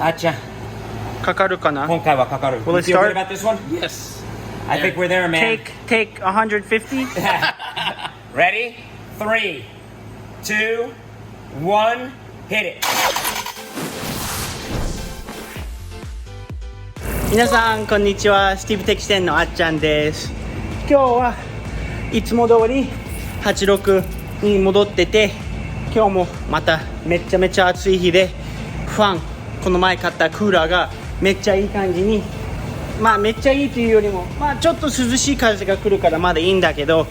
Acha. かかるかな？ Honkai wa kakaru. Will You it feel good start? about this one? Yes. I think we're there, man. Take 150? Ready? 3, 2, 1, hit it. 皆さんこんにちは。スティーブ敵店のあっちゃんです。今日はいつも通り86に戻ってて、今日もまためちゃめちゃ暑い日で、この前買ったクーラーがめっちゃいい感じに、まあめっちゃいいというよりも、まあちょっと涼しい風が来るからまだいいんだけど、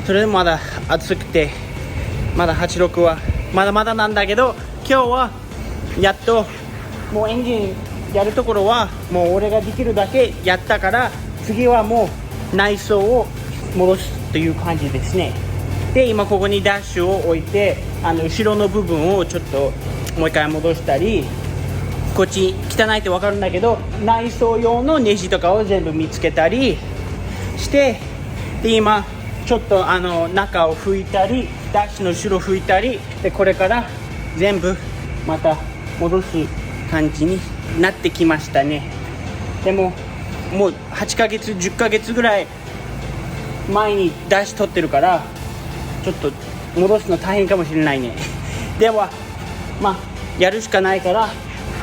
それでもまだ暑くて、まだ86はまだまだなんだけど、今日はやっともうエンジンやるところはもう俺ができるだけやったから、次はもう内装を戻すという感じですね。で今ここにダッシュを置いて、後ろの部分をちょっともう一回戻したり、こっち汚いって分かるんだけど内装用のネジとかを全部見つけたりして、で今ちょっと中を拭いたり、ダッシュの後ろ拭いたりで、これから全部また戻す感じになってきましたね。でももう8ヶ月10ヶ月ぐらい前にダッシュ取ってるから、ちょっと戻すの大変かもしれないね。ではまあやるしかないから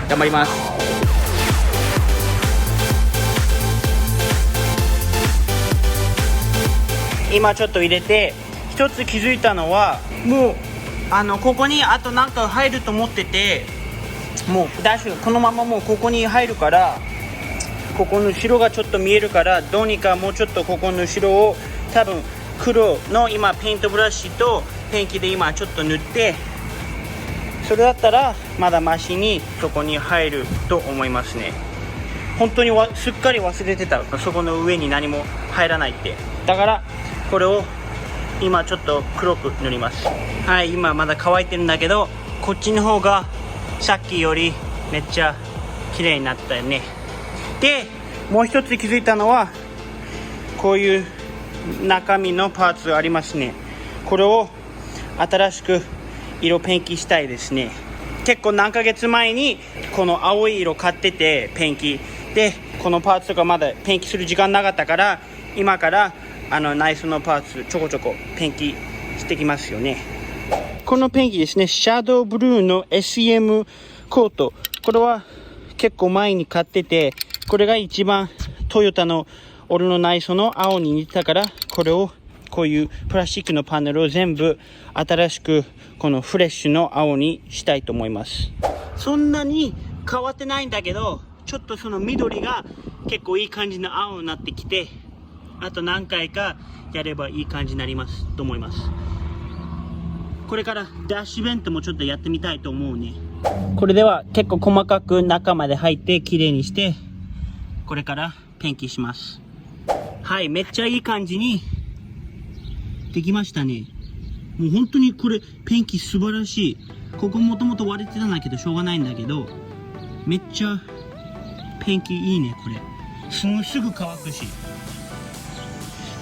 頑張ります。今ちょっと入れて、一つ気づいたのは、もうここにあとなんか入ると思ってて、もうダッシュこのままもうここに入るから、ここの後ろがちょっと見えるから、どうにかもうちょっとここの後ろを多分黒の今ペイントブラシとペンキで今ちょっと塗って、それだったらまだマシにそこに入ると思いますね。本当にすっかり忘れてた、そこの上に何も入らないって。だからこれを今ちょっと黒く塗ります。はい、今まだ乾いてるんだけど、こっちの方がさっきよりめっちゃ綺麗になったよね。でもう一つ気づいたのは、こういう中身のパーツありますね。これを新しく色ペンキしたいですね。結構何ヶ月前にこの青い色買ってて、ペンキでこのパーツとかまだペンキする時間なかったから、今から内装のパーツちょこちょこペンキしてきますよね。このペンキですね、シャドウブルーの SEM コート、これは結構前に買ってて、これが一番トヨタの俺の内装の青に似てたから、これをこういうプラスチックのパネルを全部新しくこのフレッシュの青にしたいと思います。そんなに変わってないんだけど、ちょっとその緑が結構いい感じの青になってきて、あと何回かやればいい感じになりますと思います。これからダッシュベントもちょっとやってみたいと思うね。これでは結構細かく中まで入って綺麗にして、これからペンキします。はい、めっちゃいい感じにできましたね。もう本当にこれペンキ素晴らしい。ここもともと割れてたんだけどしょうがないんだけど、めっちゃペンキいいね。これすぐ乾くし、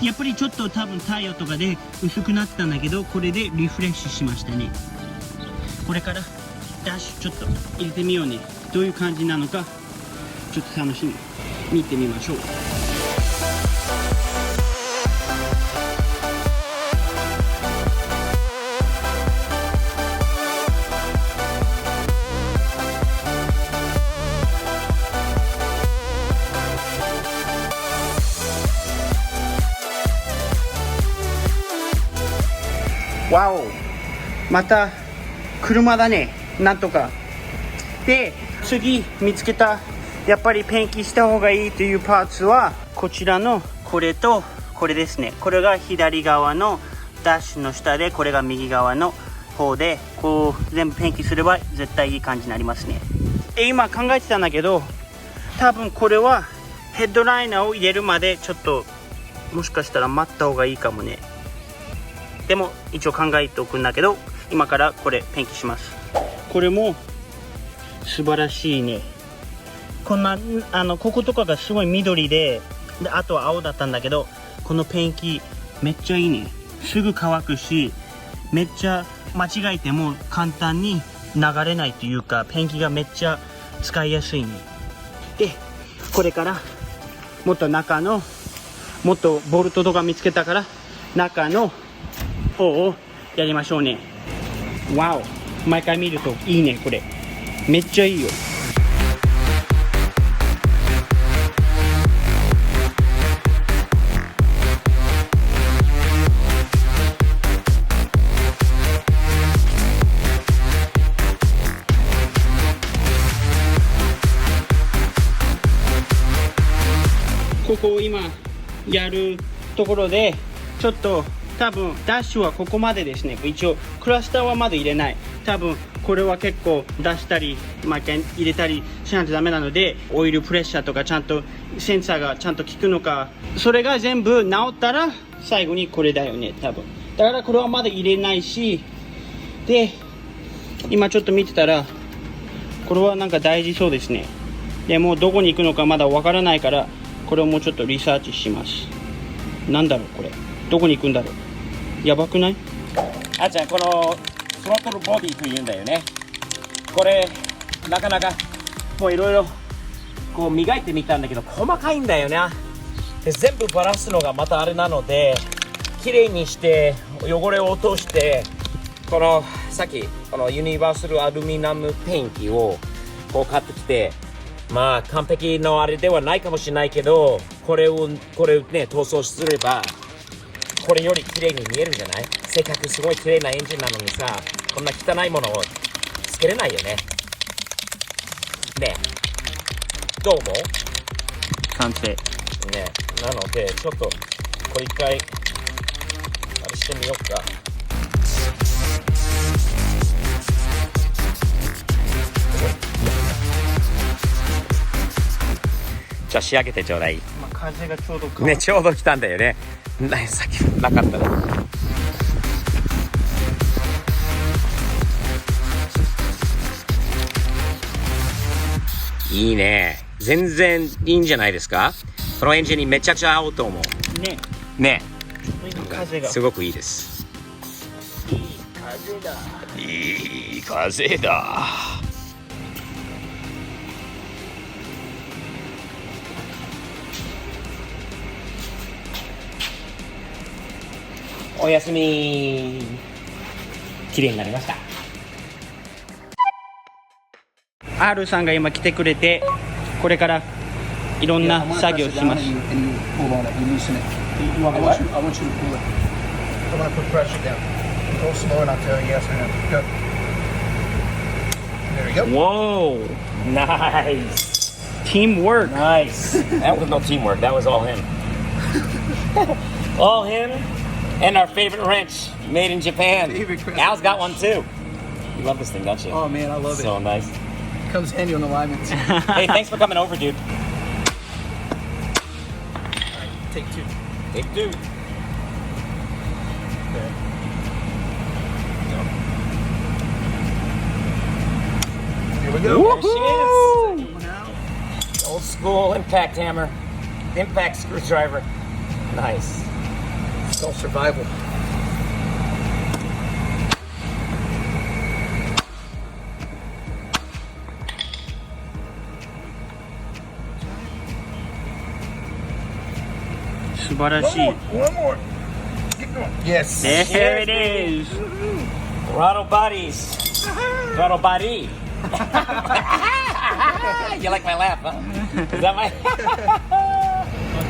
やっぱりちょっと多分太陽とかで薄くなってたんだけど、これでリフレッシュしましたね。これからダッシュちょっと入れてみようね。どういう感じなのかちょっと楽しみ見てみましょう。わお、また車だね。なんとかで、次見つけたやっぱりペンキした方がいいというパーツはこちらのこれとこれですね。これが左側のダッシュの下で、これが右側の方で、こう全部ペンキすれば絶対いい感じになりますね。今考えてたんだけど、多分これはヘッドライナーを入れるまでちょっともしかしたら待った方がいいかもね。でも一応考えておくんだけど、今からこれペンキします。これも素晴らしいね。こんなこことかがすごい緑で、あとは青だったんだけど、このペンキめっちゃいいね。すぐ乾くし、めっちゃ間違えても簡単に流れないというか、ペンキがめっちゃ使いやすいね。でこれからもっと中のもっとボルトとか見つけたから中の方をやりましょうね。わお、毎回見るといいね。これめっちゃいいよ。ここを今やるところでちょっと多分ダッシュはここまでですね。一応クラスターはまだ入れない。多分これは結構出したり毎回入れたりしないとダメなので、オイルプレッシャーとかちゃんとセンサーがちゃんと効くのか、それが全部治ったら最後にこれだよね多分。だからこれはまだ入れないし、で今ちょっと見てたらこれはなんか大事そうですね。でもうどこに行くのかまだわからないから、これをもうちょっとリサーチします。なんだろうこれ、どこに行くんだろう。やばくない？あっちゃん、このスロットルボディというんだよね。これなかなかもういろいろこう磨いてみたんだけど細かいんだよな。で全部バラすのがまたあれなので、綺麗にして汚れを落として、このさっきこのユニバーサルアルミニウムペイントをこう買ってきて、まあ完璧のあれではないかもしれないけど、これをね塗装すればこれより綺麗に見えるんじゃない？せっかくすごい綺麗なエンジンなのにさ、こんな汚いものをつけれないよね。ねえ、どう思う？完成。ね、なのでちょっとこれ一回あれしてみようか。じゃあ仕上げてちょうだい。まあ、風がちょうどね、ちょうど来たんだよね。さっきなかったら。いいね。全然いいんじゃないですか。このエンジンにめちゃくちゃ合うと思う。ね。ね。風がすごくいいです。いい風だ。いい風だ。おやすみ。綺麗になりました。R さんが今来てくれて、これからいろんな作業します。Whoa! Nice. Teamwork. Nice. That was no teamwork. That was all him. All him and our favorite wrench made in Japan. Al's got one too. You love this thing, don't you? Oh man, I love it. So nice. Comes handy on alignments. Hey, thanks for coming over, dude. Take two. Take two. Here we go. There she is. One out. Old school impact hammer. Impact screwdriver. Nice. It's all survival. One more. Keep going. Yes. There it is. Throttle bodies. Throttle body. You like my laugh, huh? Is that my?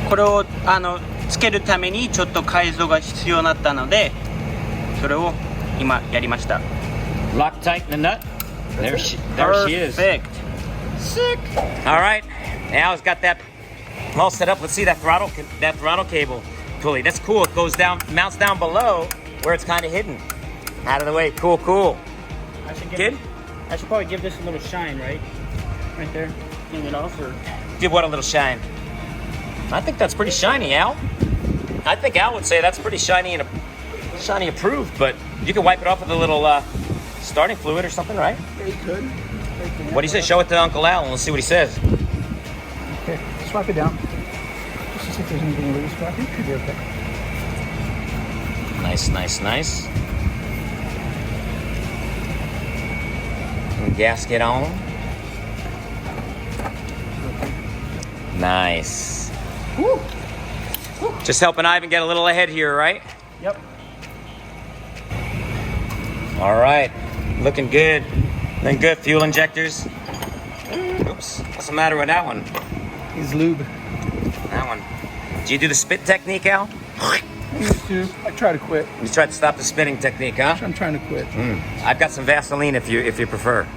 これをつけるためにちょっと改造が必要になったので、それを今やりました。 Lock tight the nut. There she is. Perfect. Sick. All right. Al's got that all set up. Let's see that throttle cable pulley. That's cool. It goes down, mounts down below where it's kind of hidden. Out of the way. Cool, cool. Good? I should probably give this a little shine, right? Right there. Clean it off or... Give what a little shine. I think that's pretty shiny, Al. I think Al would say that's pretty shiny and shiny approved, but you can wipe it off with a little starting fluid or something, right? Yeah, you could. What do you say? Show it to Uncle Al and let's see what he says. Here, swipe it down. Just to see if there's anything loose, but I think it should be okay. Nice, nice, nice. And gasket on. Nice. Just helping Ivan get a little ahead here, right? Yep. All right, looking good. Looking good. Fuel injectors. Oops, what's the matter with that one? He's lube. That one. Do you do the spit technique, Al? I used to. I try to quit. You tried to stop the spitting technique, huh? I'm trying to quit. I've got some Vaseline if you prefer.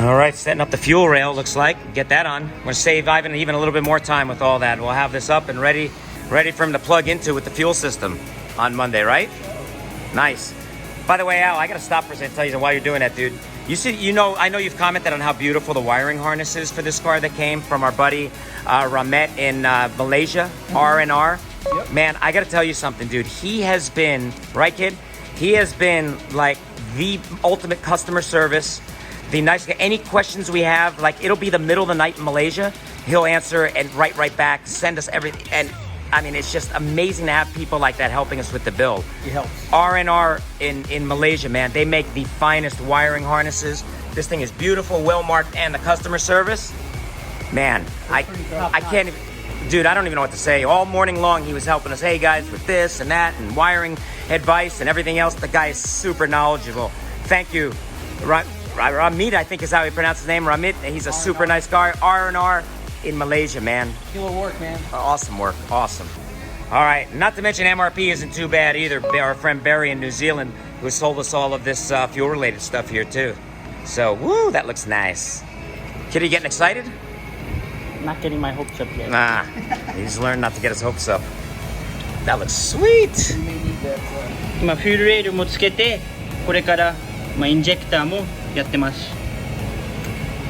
All right, setting up the fuel rail, looks like. Get that on. We're gonna save Ivan even a little bit more time with all that. We'll have this up and ready for him to plug into with the fuel system on Monday, right? Nice. By the way, Al, I gotta stop for a second and tell you while you're doing that, dude. I know you've commented on how beautiful the wiring harness is for this car that came from our buddy Ramet in Malaysia, R&R. Yep. Man, I gotta tell you something, dude. He has been, right, kid? He has been like the ultimate customer service. The nice guy. Any questions we have, like it'll be the middle of the night in Malaysia, he'll answer and write right back, send us everything. And I mean, it's just amazing to have people like that helping us with the build. He helps. R&R in Malaysia, man, they make the finest wiring harnesses. This thing is beautiful, well marked, and the customer service, man, I can't even, dude, I don't even know what to say. All morning long, he was helping us. Hey guys, with this and that, and wiring advice and everything else. The guy is super knowledgeable. Thank you, Ramit, I think is how he pronounced his name. Ramit, he's a super nice guy. R&R in Malaysia, man. Killer work, man. Awesome work, awesome. All right, not to mention MRP isn't too bad either. Our friend Barry in New Zealand, who sold us all of this fuel-related stuff here too. So, woo, that looks nice. Kid, are you getting excited? Not getting my hopes up yet. Nah, he's learned not to get his hopes up. That looks sweet. 今フュールレールもつけて、これからインジェクターもやってます。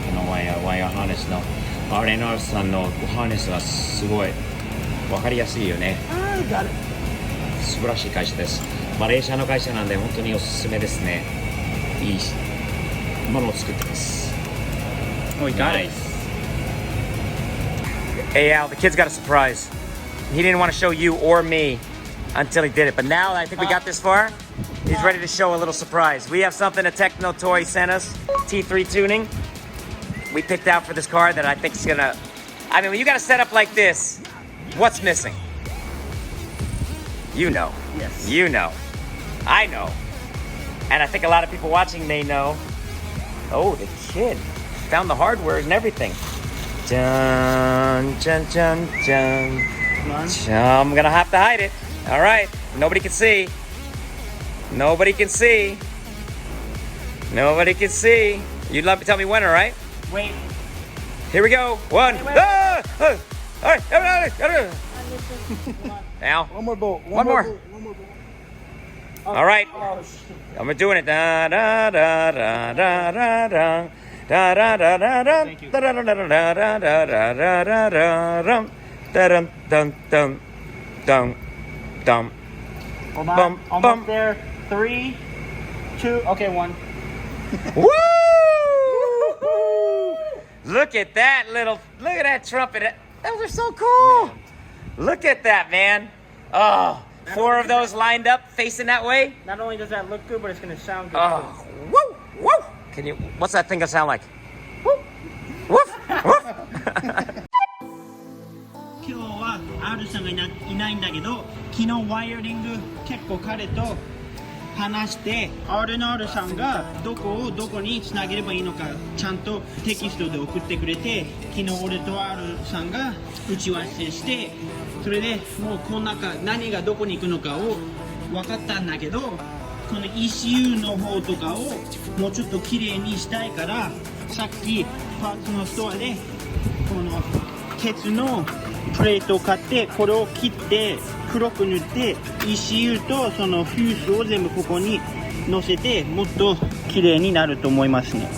このワイヤーハーネスの R&R さんのハーネスはすごい分かりやすいよね。素晴らしい会社です。マレーシアの会社なんで本当におすすめですね。いいものを作ってます。Oh, you got it. Hey Al, the kid's got a surprise. He didn't want to show you or me until he did it, but now I think we got this far. He's ready to show a little surprise. We have something a Techno Toy sent us, T3 tuning. We picked out for this car that I think is gonna, I mean, when you got a setup like this, what's missing? You know. Yes. You know. I know. And I think a lot of people watching may know. Oh, the kid found the hardware and everything. Dun, dun, dun, dun. I'm gonna have to hide it. All right. Nobody can see. Nobody can see. Nobody can see. You'd love to tell me when, all right? Wait. Here we go. One. Wait. All right. Now. One more bolt. One more. Bolt, one more bolt. All right. Oh, shit. I'm doing it. Da da da da da da da. Da da da da da. Thank you. Da da da da da da da da da da da dum. Da dum dum dum dum dum. Hold on. Bum, Almost bum. there. 3, 2, okay, 1. Woo! Look at that look at that trumpet. Those are so cool. Look at that, man. Oh, 4 of those lined up facing that way. Not only does that look good, but it's going to sound good. Oh, woo, woo. What's that thing gonna sound like? Woof, woof, woof. 今日は R さんがいないんだけど、昨日ワイヤリング結構彼と話して R&R さんがどこをどこにつなげればいいのかちゃんとテキストで送ってくれて、昨日俺と R さんが打ち合わせして、それでもうこの中何がどこに行くのかを分かったんだけど、この ECU の方とかをもうちょっと綺麗にしたいから、さっきパーツのストアでこの鉄のプレートを買って、これを切って黒く塗って ECU とそのフューズを全部ここに乗せて、もっと綺麗になると思いますね。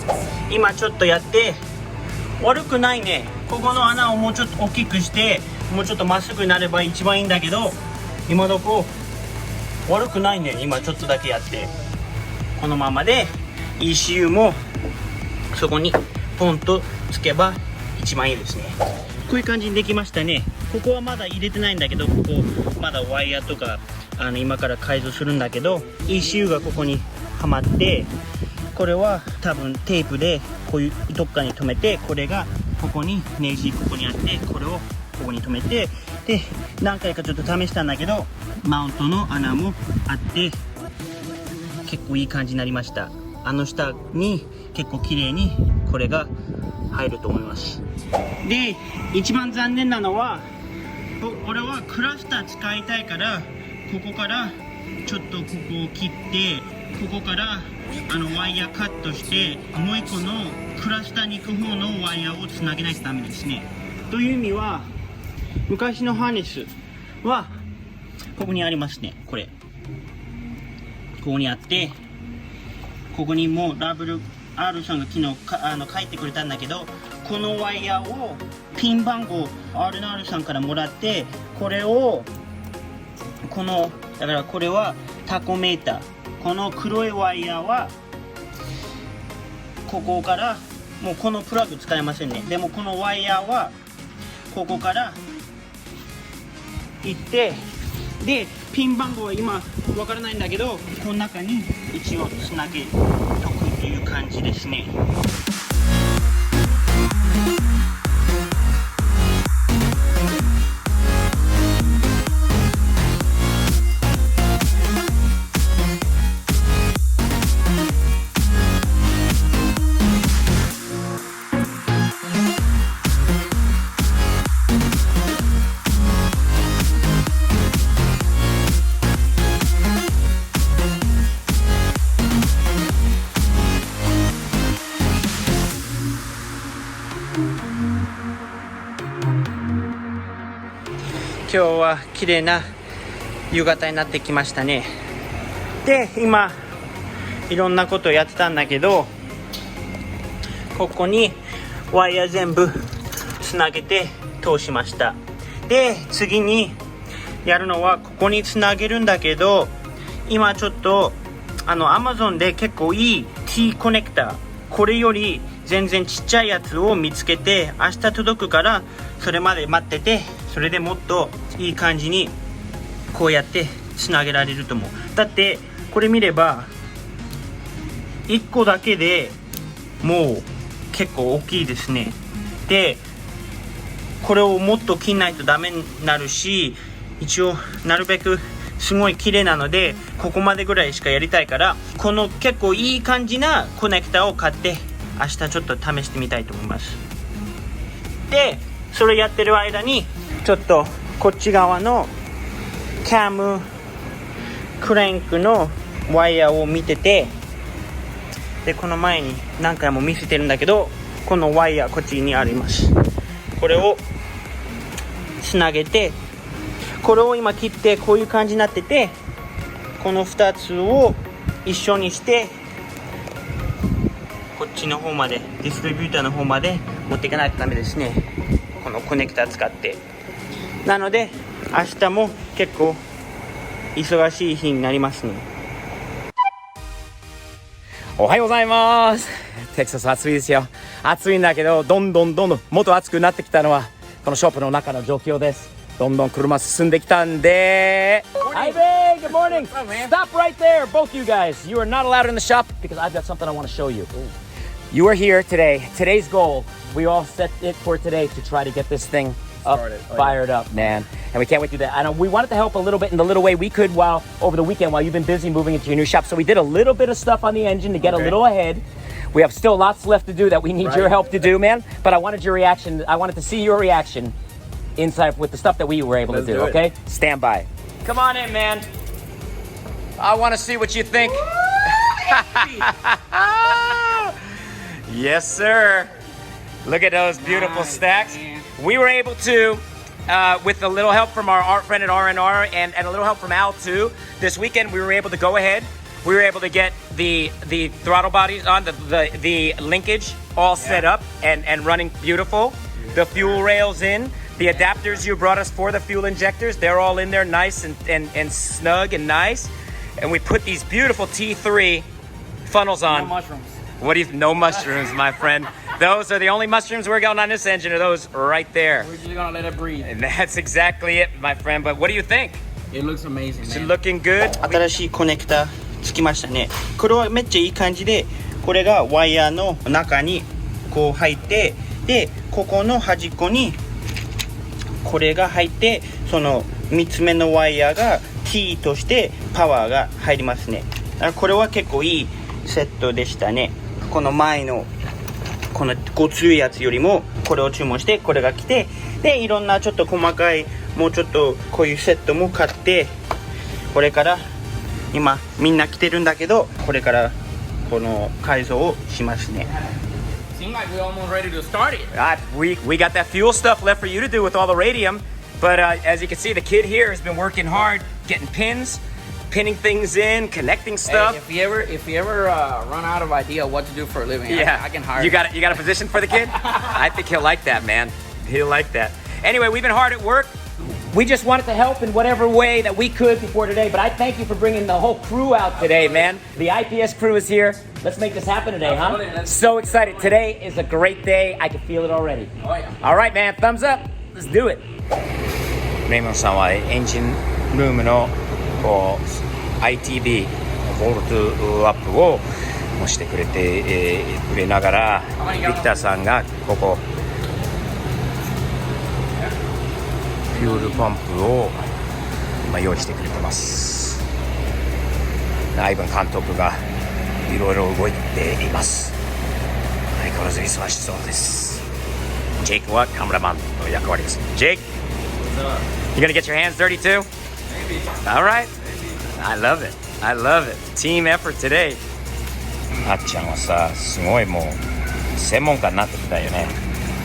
今ちょっとやって悪くないね。ここの穴をもうちょっと大きくしてもうちょっとまっすぐになれば一番いいんだけど、今どこ悪くないね。今ちょっとだけやってこのままで ECU もそこにポンとつけば一番いいですね。こういう感じにできましたね。ここはまだ入れてないんだけど、ここまだワイヤーとか今から改造するんだけど、 ECU がここにはまって、これは多分テープでこういうどっかに留めて、これがここにネジここにあって、これをここに止めて、で何回かちょっと試したんだけどマウントの穴もあって結構いい感じになりました。下に結構綺麗にこれが入ると思います。で一番残念なのは俺はクラスター使いたいからここからちょっとここを切ってここからワイヤーカットしてもう一個のクラスターに行く方のワイヤーをつなげないとダメですね。という意味は昔のハーネスはここにありますね。これここにあってここにもWR さんが昨日書いてくれたんだけどこのワイヤーをピン番号 R&R さんからもらってこれをだからこれはタコメーターこの黒いワイヤーはここからもうこのプラグ使えませんね。でもこのワイヤーはここから行ってでピン番号は今わからないんだけどこの中に一応つなげとくっていう感じですね。今日は綺麗な夕方になってきましたね。で今いろんなことをやってたんだけどここにワイヤー全部つなげて通しました。で次にやるのはここにつなげるんだけど今ちょっとAmazon で結構いい T コネクタこれより全然ちっちゃいやつを見つけて明日届くからそれまで待っててそれでもっといい感じにこうやってつなげられると思う。だってこれ見れば1個だけでもう結構大きいですね。でこれをもっと切んないとダメになるし一応なるべくすごい綺麗なのでここまでぐらいしかやりたいからこの結構いい感じなコネクタを買って明日ちょっと試してみたいと思います。でそれやってる間にちょっとこっち側のキャムクランクのワイヤーを見ててでこの前に何回も見せてるんだけどこのワイヤーこっちにあります。これをつなげてこれを今切ってこういう感じになっててこの2つを一緒にしてこっちの方までディストリビューターの方まで持っていかないとダメですね。このコネクタ使ってなので明日も結構忙しい日になりますね。おはようございます。テキサス暑いですよ。暑いんだけどどんどんもっと暑くなってきたのはこのショップの中の状況です。どんどん車進んできたんで Hi babe, good morning. Stop right there, both you guys. You are not allowed in the shop because I've got something I want to show you. You are here today. Today's goal, we all set it for today to try to get this thing up, fired up, man. And we can't wait to do that. I know we wanted to help a little bit in the little way we could while over the weekend while you've been busy moving into your new shop. So we did a little bit of stuff on the engine to get a little ahead. We have still lots left to do that we need your help to do, man. But I wanted your reaction. I wanted to see your reaction inside with the stuff that we were able to do, okay? Stand by. Come on in, man. I want to see what you think. Yes, sir. Look at those beautiful stacks. We were able to, with a little help from our art friend at R&R and a little help from Al too, this weekend we were able to go ahead. We were able to get the throttle bodies on, the linkage all set up and running beautiful. The fuel rails in. The adapters you brought us for the fuel injectors, they're all in there nice and snug and nice. And we put these beautiful T3 funnels on. No mushrooms. What do you no mushrooms, my friend. Those are the only mushrooms we're going on this engine are those right there. We're just gonna let it breathe. And that's exactly it, my friend. But what do you think? It looks amazing, Is it man. looking good? 新しいコネクタつきましたね。これはめっちゃいい感じでこれがワイヤーの中にこう入ってでここの端っこにこれが入ってその3つ目のワイヤーが T としてパワーが入りますね。だからこれは結構いいセットでしたね。この前のこのごついやつよりもこれを注文してこれが来て、でいろんなちょっと細かいもうちょっとこういうセットも買って、これから今みんな来てるんだけど、これからこの改造をしますね。 Seems like we're almost ready to start it. We got that fuel stuff left for you to do with all the radium, but as you can see, the kid here has been working hard, getting pins, pinning things in, connecting stuff. Hey, if you ever run out of idea what to do for a living, Yeah, I can hire you got a position for the kid? I think he'll like that, man. He'll like that. Anyway, we've been hard at work. We just wanted to help in whatever way that we could before today, but I thank you for bringing the whole crew out today, man. The IPS crew is here. Let's make this happen today, huh? So excited. Today is a great day. I can feel it already. Oh, yeah. All right, man. Thumbs up. Let's do it. レイモンさんはエンジンルームのこう ITB ボルトアップをしてくれて、くれながら、ビクターさんがここフュールパンプを今用意してくれてます。アイバン監督がいろいろ動いています。相変わらず忙しそうです。ジェイクはカメラマンの役割です。ジェイク You gonna get your hands dirty too? Maybe. All right. I love it. I love it. Team effort today. あっちゃんはさ、すごいもう専門家になってきたよね。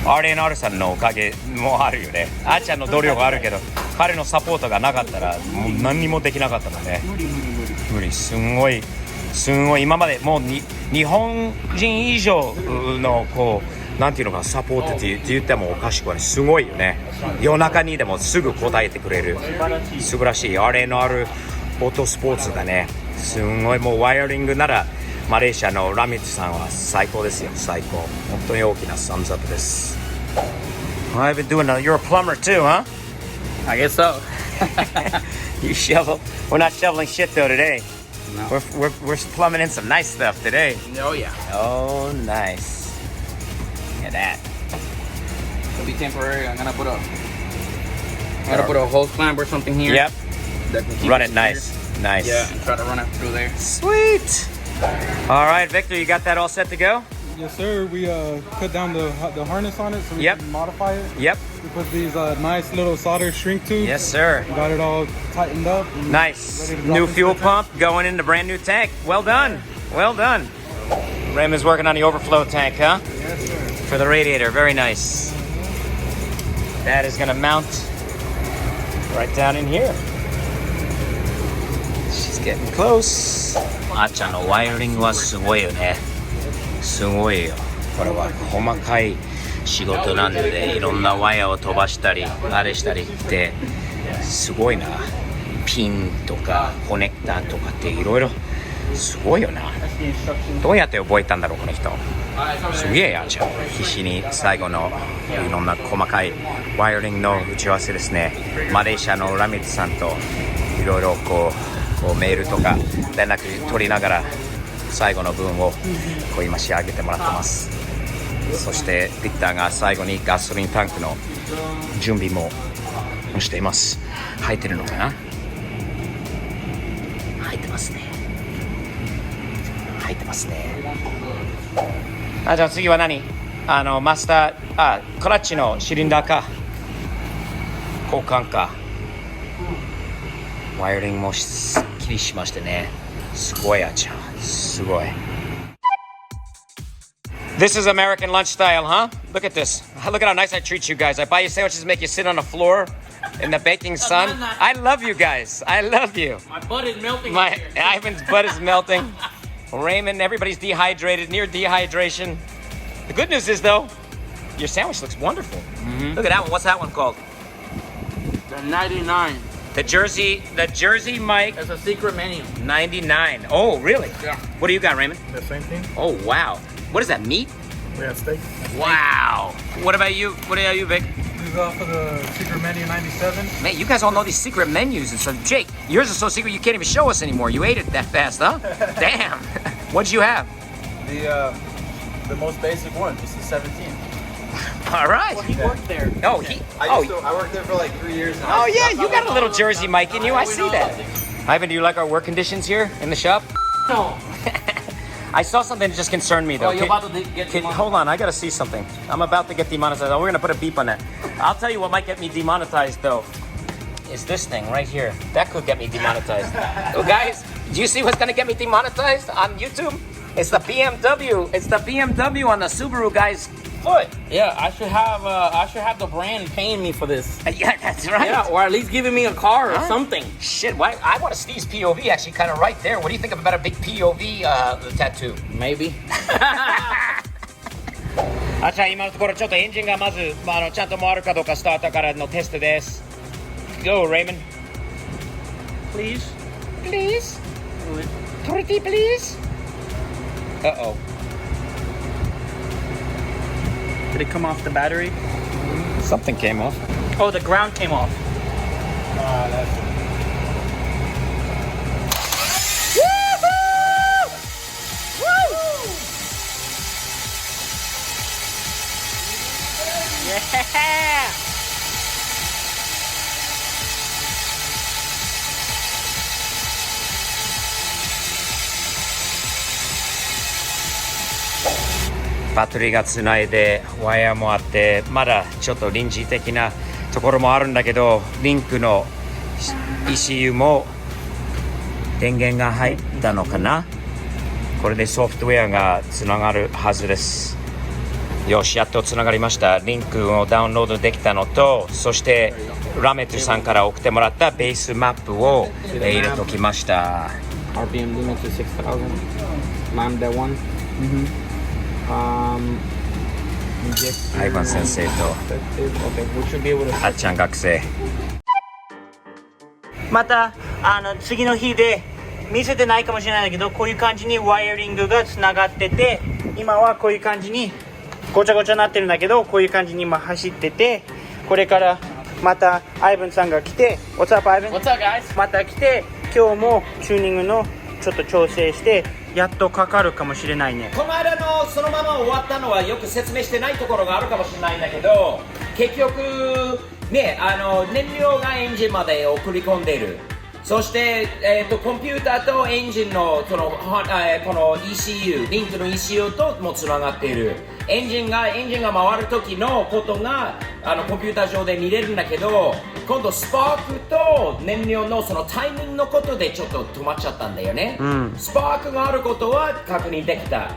RNR さんのおかげもあるよね。あっちゃんの努力があるけど、彼のサポートがなかったらもう何にもできなかったもんね。無理。すごい今までもう日本人以上のこうなんていうのかサポートって言ってもおかしくはない。すごいよね。夜中にでもすぐ答えてくれる素晴らしい RNR オートスポーツだね。すごいもうワイヤリングならマレーシアのラミッツさんは最高ですよ。最高。本当に大きなサムズアップです。I've been doing you're a plumber too, huh? I guess so. You shovel. We're not shoveling shit though today. No. We're plumbing in some nice stuff today. Oh yeah. Oh, nice. Look at that. It'll be temporary. I'm gonna put a hose clamp or something here. Yep. That can keep Run it it nice. Nice. Yeah, and try to run it through there. Sweet. All right, Victor, you got that all set to go? Yes, sir. We cut down the harness on it so we Yep. can modify it. Yep. We put these nice little solder shrink tubes. Yes, sir. Got it all tightened up. and Nice. ready to drop New into fuel the tank. pump going in the brand new tank. Well done. Well done. Raymond's working on the overflow tank, huh? Yes, sir. For the radiator. Very nice. That is going to mount right down in here. She's getting close. あっちゃんのワイヤリングはすごいよね。すごいよ。これは細かい仕事なんで、いろんなワイヤーを飛ばしたりあれしたりってすごいな。ピンとかコネクターとかっていろいろすごいよな。どうやって覚えたんだろうこの人。すげえやんちゃん。必死に最後のいろんな細かいワイヤリングの打ち合わせですね。マレーシアのラミッツさんといろいろこうメールとか連絡取りながら最後の分をこう今仕上げてもらってます。そしてビクターが最後にガソリンタンクの準備もしています。入ってるのかな。入ってますね。入ってますね。じゃあ次は何？マスタークラッチのシリンダーか交換か。ワイヤリングもすっきりしましてね。すごいあちゃん。すごい。This is American lunch style, huh? Look at this. Look at how nice I treat you guys. I buy you sandwiches, make you sit on the floor in the baking sun. I love you guys. I love you. My butt is melting. Ivan's butt is melting. Raymond, everybody's dehydrated, near dehydration. The good news is, though, your sandwich looks wonderful. Look at that one. What's that one called? The 99. The Jersey Mike It's a secret menu. 99. Oh, really? Yeah. What do you got, Raymond? The same thing. Oh, wow. What is that, meat? We have steak. Wow. What about you? What about you, Vic? This is off of the secret menu 97. Man, you guys all know these secret menus and stuff. Jake, yours is so secret you can't even show us anymore. You ate it that fast, huh? Damn. What'd you have? The most basic one, just the 17. All right. He worked there. Oh, he. I worked there for like 3 years. And Oh yeah, you got a little Jersey Mike in you. I see that. Ivan, do you like our work conditions here in the shop? No. I saw something that just concerned me though. Oh, you're about to get Hold on, I gotta see something. I'm about to get demonetized. Oh, we're gonna put a beep on that. I'll tell you what might get me demonetized though. Is this thing right here. That could get me demonetized. Oh, guys, do you see what's gonna get me demonetized on YouTube? It's the BMW. It's the BMW on the Subaru guy's foot. Yeah, I should have the brand paying me for this. Yeah, that's right. Yeah, or at least giving me a car or Huh? something. Shit, why? I want to Steve's POV actually kind of right there. What do you think about a big POV tattoo? Maybe. あ、じゃあ今のところちょっとエンジンがまず、ちゃんと回るかどうかスターターからのテストです。Go, Raymond. Please. Please. Pretty, please. Uh-oh. Did it come off the battery? Something came off. Oh, the ground came off. Yeah! バッテリーがつないでワイヤーもあってまだちょっと臨時的なところもあるんだけどリンクの ECU も電源が入ったのかな。これでソフトウェアがつながるはずです。よし、やっとつながりました。リンクをダウンロードできたのと、そしてラメットさんから送ってもらったベースマップを入れときました。 RPM limit to 6,000. Ma'am, that one. Inject. アイバン先生と Okay, we should be able to. あっちゃん学生。また次の日で見せてないかもしれないんだけど、こういう感じにワイヤリングがつながってて、今はこういう感じにごちゃごちゃになってるんだけど、こういう感じに今走ってて、これからまたアイバンさんが来て、 What's up, Ivan? What's up, guys? また来て、今日もチューニングのちょっと調整してやっとかかるかもしれないね。この間のそのまま終わったのはよく説明してないところがあるかもしれないんだけど、結局ね、燃料がエンジンまで送り込んでいる。そして、コンピューターとエンジンのこの ECU、リンクの ECU ともつながっている。エンジンが回る時のことがコンピューター上で見れるんだけど、今度スパークと燃料のそのタイミングのことでちょっと止まっちゃったんだよね。スパークがあることは確認できた。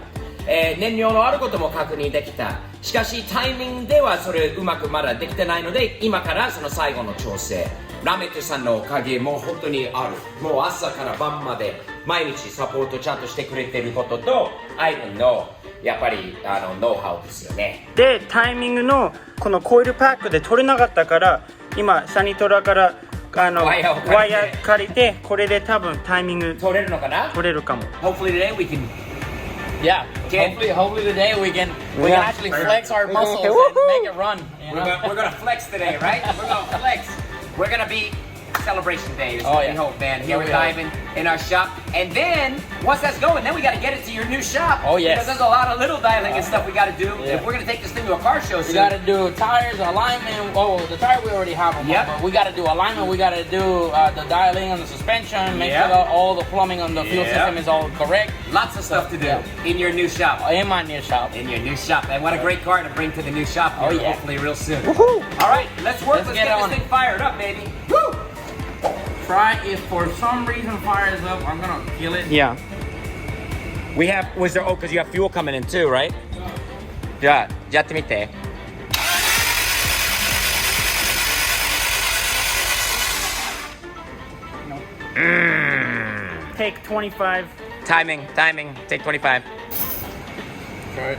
燃料のあることも確認できた。しかしタイミングではそれうまくまだできてないので、今からその最後の調整。ラメットさんのおかげも本当にある。もう朝から晩まで毎日サポートちゃんとしてくれてることと、アイバンのやっぱりノウハウですよね。で、タイミングのこのコイルパックで取れなかったから、今サニトラからワイヤー借りて、これで多分タイミング取れるのかな？取れるかも。 Hopefully today we can. Yeah. Hopefully today we can actually flex our muscles and make it run. You know? We're gonna flex today, right? We're gonna flex. We're gonna be celebration day. Is what we hope, man. Here with Ivan in our shop, and then once that's going, then we gotta get it to your new shop. Oh, yes. Because there's a lot of little dialing and stuff we gotta do. If we're gonna take this thing to a car show We soon. gotta do tires, alignment. Oh, the tire we already have them. Yep. But we gotta do alignment. We gotta do the dialing on the suspension. Make Yep. sure that all the plumbing on the fuel Yep. system is all correct. Lots of stuff to do in your new shop. In my new shop. In your new shop, and what a great car to bring to the new shop. Oh, here, yeah. Hopefully real soon. All right, let's work. Let's get get on this it. thing fired up, baby. Woo! Try if for some reason fire is up, I'm gonna kill it. Yeah. We have. Was there? Oh, because you have fuel coming in too, right? じゃあやってみて。Take 25. Timing. Take 25. Okay.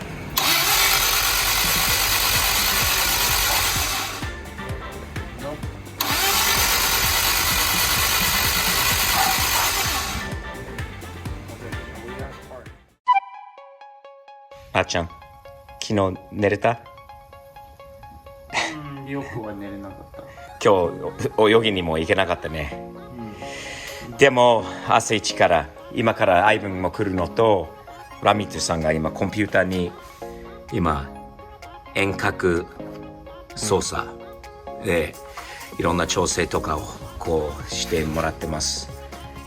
あっちゃん、昨日寝れた？よくは寝れなかった。今日泳ぎにも行けなかったね。でも朝一から今からアイブンも来るのとラミットさんが今コンピューターに今遠隔操作でいろんな調整とかをこうしてもらってます。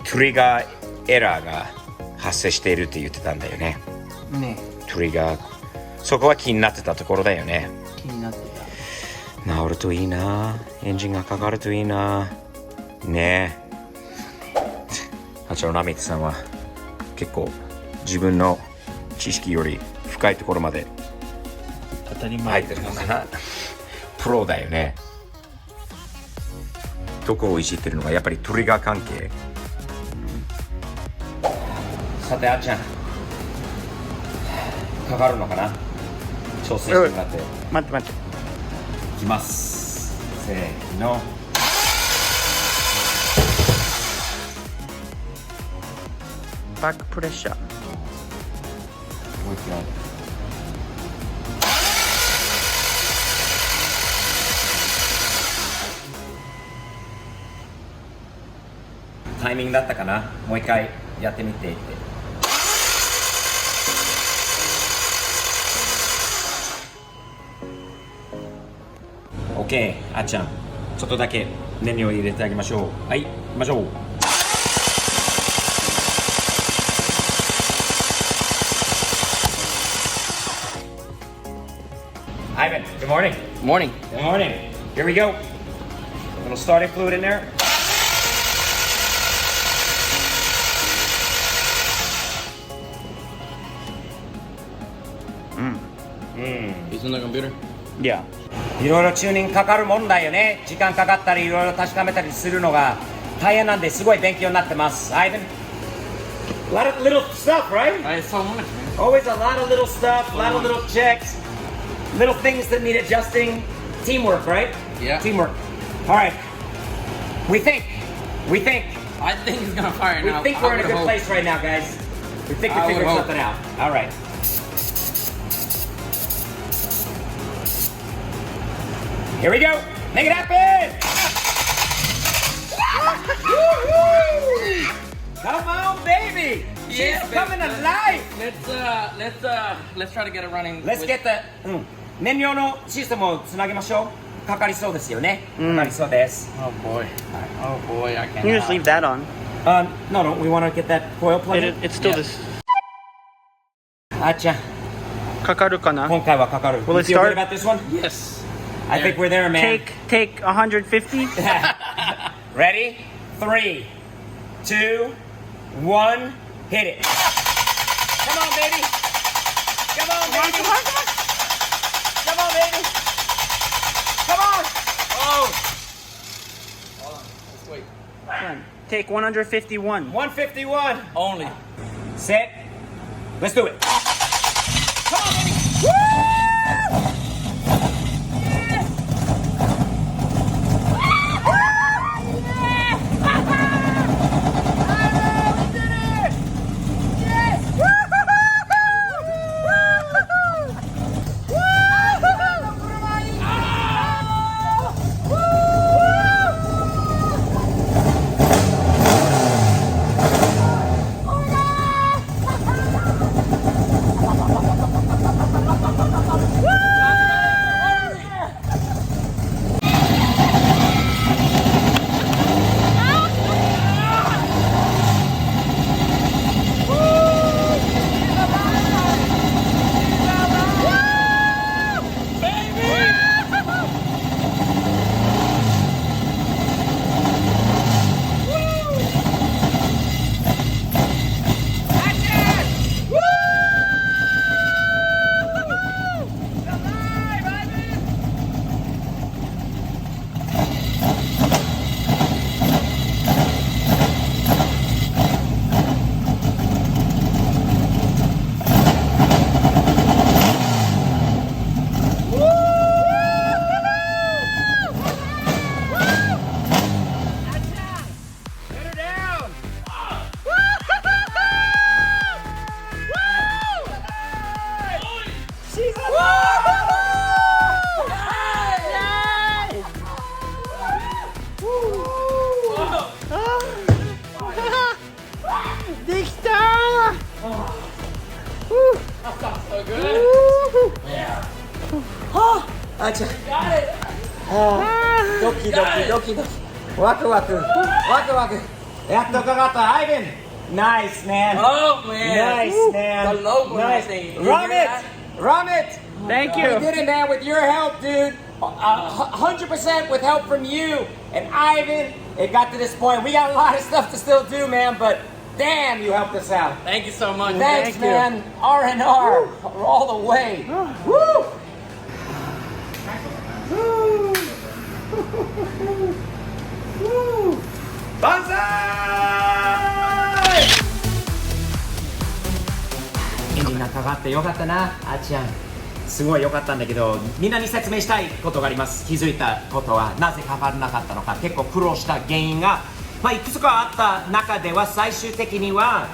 トリガーエラーが発生しているって言ってたんだよね。ね、トリガー、そこは気になってたところだよね。気になってた。治るといいな、エンジンがかかるといいなねえ。あちらのナミツさんは結構自分の知識より深いところまで当たり入前ってるのかな。プロだよね。どこをいじってるのがやっぱりトリガー関係。さてあっちゃん、かかるのかな、調整してもらって。待って待って。いきます、せーの。バックプレッシャー。もう一回。タイミングだったかな、もう一回やってみてって。OK、あっちゃん、ちょっとだけ燃料を入れてあげましょう。はい、行きましょう。Ivan, good morning. Morning. Good morning. Here we go. A little starting fluid in there. He's in the computer. いや、いろいろチューニングかかるもんだよね。時間かかったりいろいろ確かめたりするのが大変なんで、すごい勉強になってます。Ivan, a lot of little stuff, right? It's so much, man. Always a lot of little stuff, a lot of little checks, little things that need adjusting. Teamwork, right? Yeah. Teamwork. All right. We think I think he's gonna fire we now. think we're in a good place right now, guys. We think we I would figured hope. something out. All right. Here we go. Make it happen. Woo-hoo! Come on, baby. She's Yeah, coming baby. alive. Let's try to get it running. Let's with- get the 燃料のシステムをつなげましょう。かかりそうですよね。かかりそうです。 Oh boy. Oh boy. I can't. you just leave that on. No, we want to get that coil plugged in. It's still Yeah. this. あっちゃん、かかるかな。今回はかかる。 Will it You feel good start? about this one? Yes. I think we're there, man. Take 150. Ready? 3, 2, 1, hit it. Come on, baby. Come on, baby. Come on, baby. Come on. Oh, Let's wait. Take 151. 151. Only. Set. Let's do it. Come on, baby. Woo! あちゃドキドキドキドキワクワクワクワクやっとかかった Ivan Nice man Oh man. Nice man The logo Nice thing. Ramit Thank We did it man with your help dude 100% with help from you and Ivan It got to this point we got a lot of stuff to still do man but Damn, you helped us out. Thank you so much. Thanks, man. R&R all the way. Woo! Banzai! エンジンがかかってよかったな、あっちゃん。すごい良かったんだけど、みんなに説明したいことがあります。気づいたことはなぜかからなかったのか、結構苦労した原因が、いくつかあった中では最終的には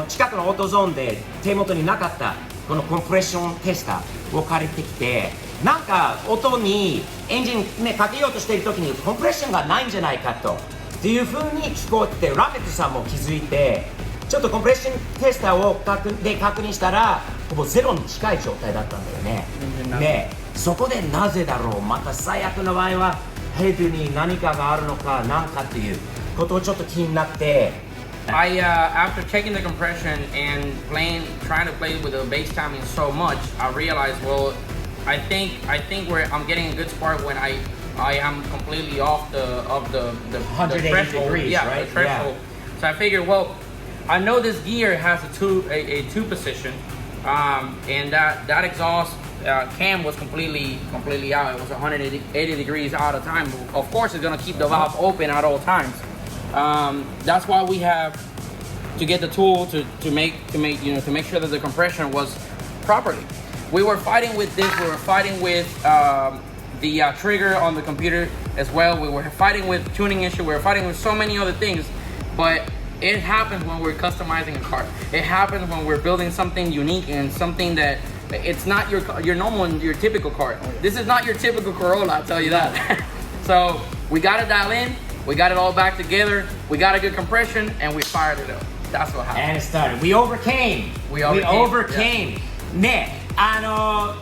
近くのオートゾーンで手元になかったこのコンプレッションテスターを借りてきて、なんか音にエンジンねかけようとしている時にコンプレッションがないんじゃないかとっていう風に聞こえて、ラメットさんも気づいて、ちょっとコンプレッションテスターを確認したらほぼゼロに近い状態だったんだよね。ね、そこでなぜだろう、また最悪の場合はヘッドに何かがあるのかなんかっていうことをちょっと気になって。After checking the compression and trying to play with the bass timing so much, I realized, well, I think I'm getting a good spark when I am completely off the 180 threshold. degrees, Yeah, right? the threshold. So I figured, well, I know this gear has a two position, and that exhaust cam was completely out. It was 180 degrees out of time. Of course, it's gonna keep the valve open at all times. That's why we have to get the tool to make sure that the compression was properly. We were fighting with this. We were fighting with the trigger on the computer as well. We were fighting with tuning issue. We were fighting with so many other things, but it happens when we're customizing a car. It happens when we're building something unique and something that it's not your normal, your typical car. This is not your typical Corolla, I'll tell you that. So we got it dialed in. We got it all back together. We got a good compression, and we fired it up. That's what happened. And it started. We overcame. We overcame. ね、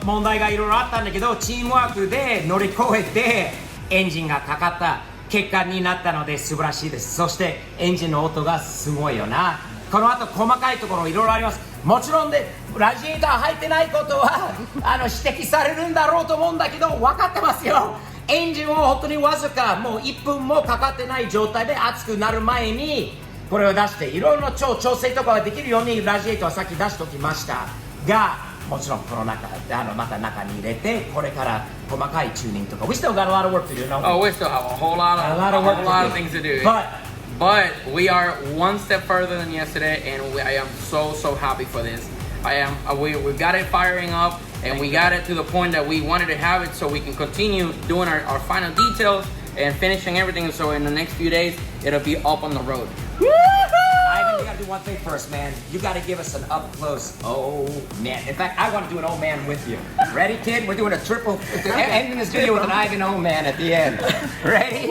問題がいろいろあったんだけど、チームワークで乗り越えてエンジンがかかった結果になったので素晴らしいです。そしてエンジンの音がすごいよな。この後細かいところいろいろあります。もちろんでラジエーター入ってないことは指摘されるんだろうと思うんだけど、分かってますよ。エンジンを本当にわずかもう1分もかかってない状態で熱くなる前にこれを出していろいろ調整とかができるようにラジエーターはさっき出しておきましたが、もちろんこの中また中に入れてこれから細かいチューニングとか We still got a lot of work to do, no? Oh, we still have a whole lot of things to do. But we are one step further than yesterday, and I am so happy for this. We got it firing up, and we got it to the point that we wanted to have it, so we can continue doing our final details and finishing everything. So in the next few days, it'll be up on the road. Ivan, you gotta do one thing first, man. You gotta give us an up close. Oh man! In fact, I want to do an old man with you. Ready, kid? We're doing a triple. Ending this video with an Ivan old man at the end. Ready?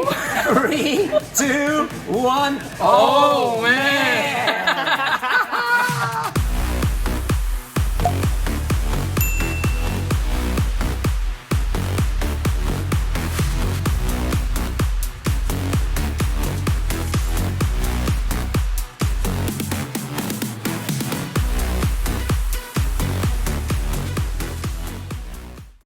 3, 2, 1. Oh man!